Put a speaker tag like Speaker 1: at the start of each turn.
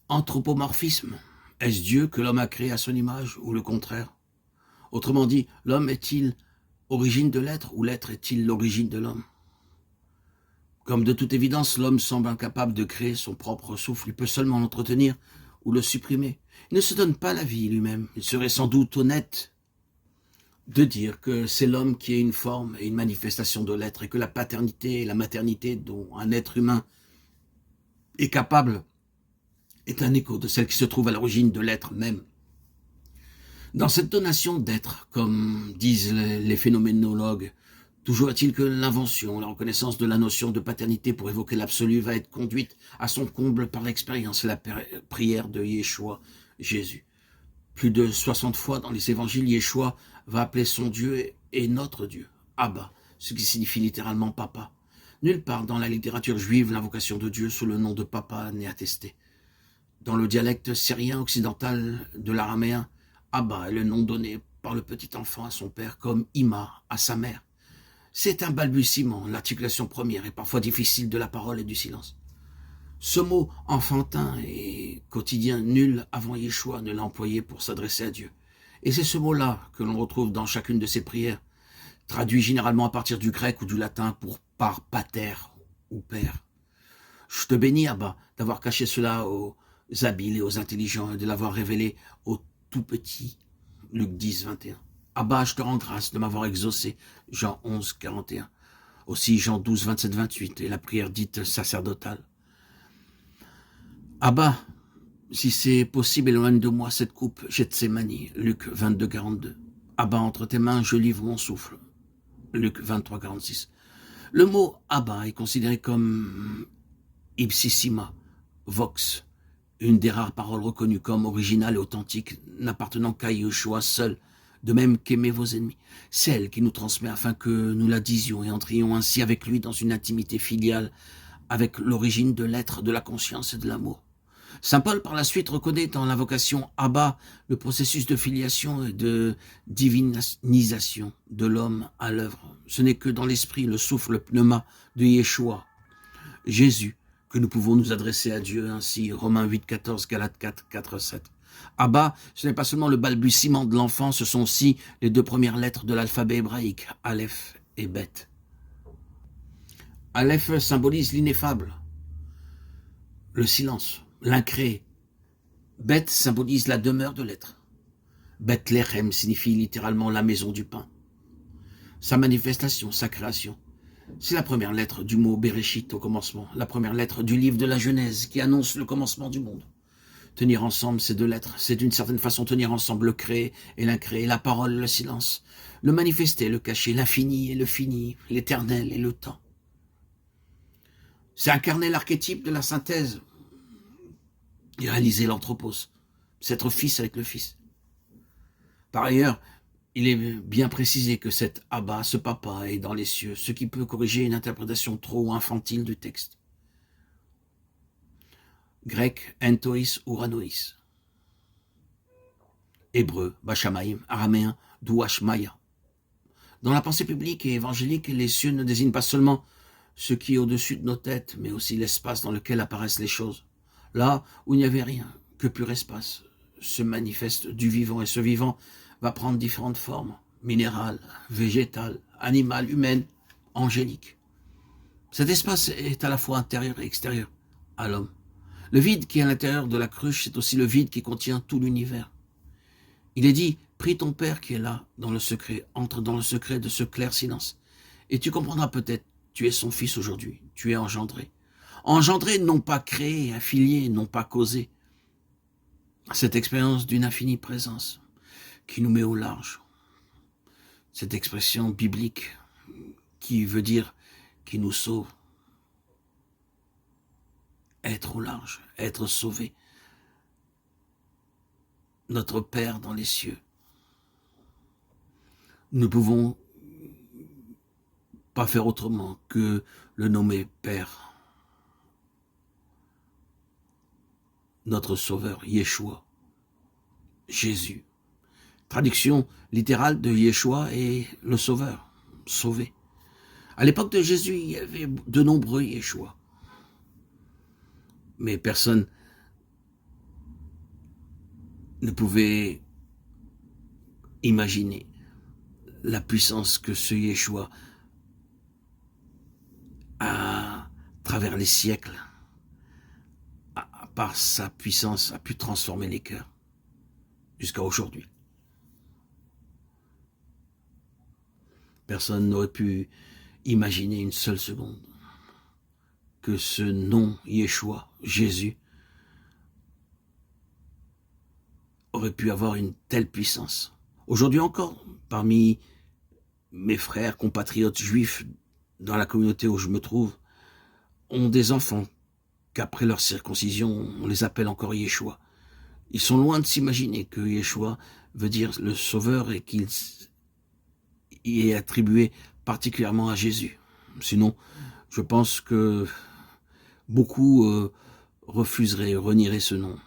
Speaker 1: Anthropomorphisme. Est-ce Dieu que l'homme a créé à son image ou le contraire? Autrement dit, l'homme est-il origine de l'être ou l'être est-il l'origine de l'homme? Comme de toute évidence, l'homme semble incapable de créer son propre souffle. Il peut seulement l'entretenir ou le supprimer. Il ne se donne pas la vie lui-même. Il serait sans doute honnête de dire que c'est l'homme qui est une forme et une manifestation de l'être et que la paternité et la maternité dont un être humain est capable est un écho de celle qui se trouve à l'origine de l'être même. Dans cette donation d'être, comme disent les phénoménologues, toujours est-il que l'invention, la reconnaissance de la notion de paternité pour évoquer l'absolu va être conduite à son comble par l'expérience et la prière de Yeshua, Jésus. Plus de 60 fois dans les évangiles, Yeshua va appeler son Dieu et notre Dieu, Abba, ce qui signifie littéralement papa. Nulle part dans la littérature juive, l'invocation de Dieu sous le nom de papa n'est attestée. Dans le dialecte syrien occidental de l'araméen, Abba est le nom donné par le petit enfant à son père comme Ima à sa mère. C'est un balbutiement, l'articulation première est parfois difficile de la parole et du silence. Ce mot enfantin et quotidien, nul avant Yeshua ne l'a employé pour s'adresser à Dieu. Et c'est ce mot-là que l'on retrouve dans chacune de ses prières, traduit généralement à partir du grec ou du latin pour par pater ou père. Je te bénis, Abba, d'avoir caché cela aux habiles et aux intelligents et de l'avoir révélé aux tout petits. Luc 10, 21. Abba, je te rends grâce de m'avoir exaucé. Jean 11, 41. Aussi Jean 12, 27, 28 et la prière dite sacerdotale. Abba, si c'est possible, éloigne de moi cette coupe Gethsémani. Luc 22, 42. Abba, entre tes mains, je livre mon souffle. Luc 23, 46. Le mot Abba est considéré comme ipsissima, vox, une des rares paroles reconnues comme originale et authentique, n'appartenant qu'à Yeshua seul, de même qu'aimer vos ennemis. Celle qui nous transmet afin que nous la disions et entrions ainsi avec lui dans une intimité filiale, avec l'origine de l'être, de la conscience et de l'amour. Saint Paul, par la suite, reconnaît dans l'invocation Abba le processus de filiation et de divinisation de l'homme à l'œuvre. Ce n'est que dans l'esprit, le souffle, le pneuma de Yeshua, Jésus, que nous pouvons nous adresser à Dieu ainsi. Romains 8, 14, Galates 4, 4, 7. Abba, ce n'est pas seulement le balbutiement de l'enfant, ce sont aussi les deux premières lettres de l'alphabet hébraïque, Aleph et Bet. Aleph symbolise l'ineffable, le silence, l'incréé. Bet symbolise la demeure de l'être. Bethléem signifie littéralement la maison du pain. Sa manifestation, sa création. C'est la première lettre du mot Bereshit au commencement, la première lettre du livre de la Genèse qui annonce le commencement du monde. Tenir ensemble ces deux lettres, c'est d'une certaine façon tenir ensemble le créé et l'incréé, la parole, le silence, le manifester, le cacher, l'infini et le fini, l'éternel et le temps. C'est incarner l'archétype de la synthèse et réaliser l'anthropos, c'est être fils avec le fils. Par ailleurs, il est bien précisé que cet Abba, ce papa, est dans les cieux, ce qui peut corriger une interprétation trop infantile du texte. Grec, entois ou ranois. Hébreu, bachamaïm, araméen, douachmaya. Dans la pensée publique et évangélique, les cieux ne désignent pas seulement ce qui est au-dessus de nos têtes, mais aussi l'espace dans lequel apparaissent les choses. Là où il n'y avait rien, que pur espace, se manifeste du vivant, et ce vivant va prendre différentes formes, minérales, végétales, animales, humaines, angéliques. Cet espace est à la fois intérieur et extérieur à l'homme. Le vide qui est à l'intérieur de la cruche, c'est aussi le vide qui contient tout l'univers. Il est dit, prie ton Père qui est là, dans le secret, entre dans le secret de ce clair silence. Et tu comprendras peut-être, tu es son fils aujourd'hui, tu es engendré. Engendré, non pas créé, affilié, non pas causé. Cette expérience d'une infinie présence qui nous met au large. Cette expression biblique qui veut dire qui nous sauve. Être au large, être sauvé. Notre Père dans les cieux. Nous ne pouvons pas faire autrement que le nommer Père. Notre Sauveur, Yeshua, Jésus. Traduction littérale de Yeshua est le Sauveur, sauvé. À l'époque de Jésus, il y avait de nombreux Yeshua. Mais personne ne pouvaient imaginer la puissance que ce Yeshua, à travers les siècles, par sa puissance, a pu transformer les cœurs jusqu'à aujourd'hui. Personne n'aurait pu imaginer une seule seconde que ce nom Yeshua, Jésus, aurait pu avoir une telle puissance. Aujourd'hui encore, parmi mes frères, compatriotes juifs, dans la communauté où je me trouve, ont des enfants qu'après leur circoncision, on les appelle encore Yeshua. Ils sont loin de s'imaginer que Yeshua veut dire le Sauveur et qu'il y est attribué particulièrement à Jésus. Sinon, je pense que beaucoup refuseraient, renieraient ce nom.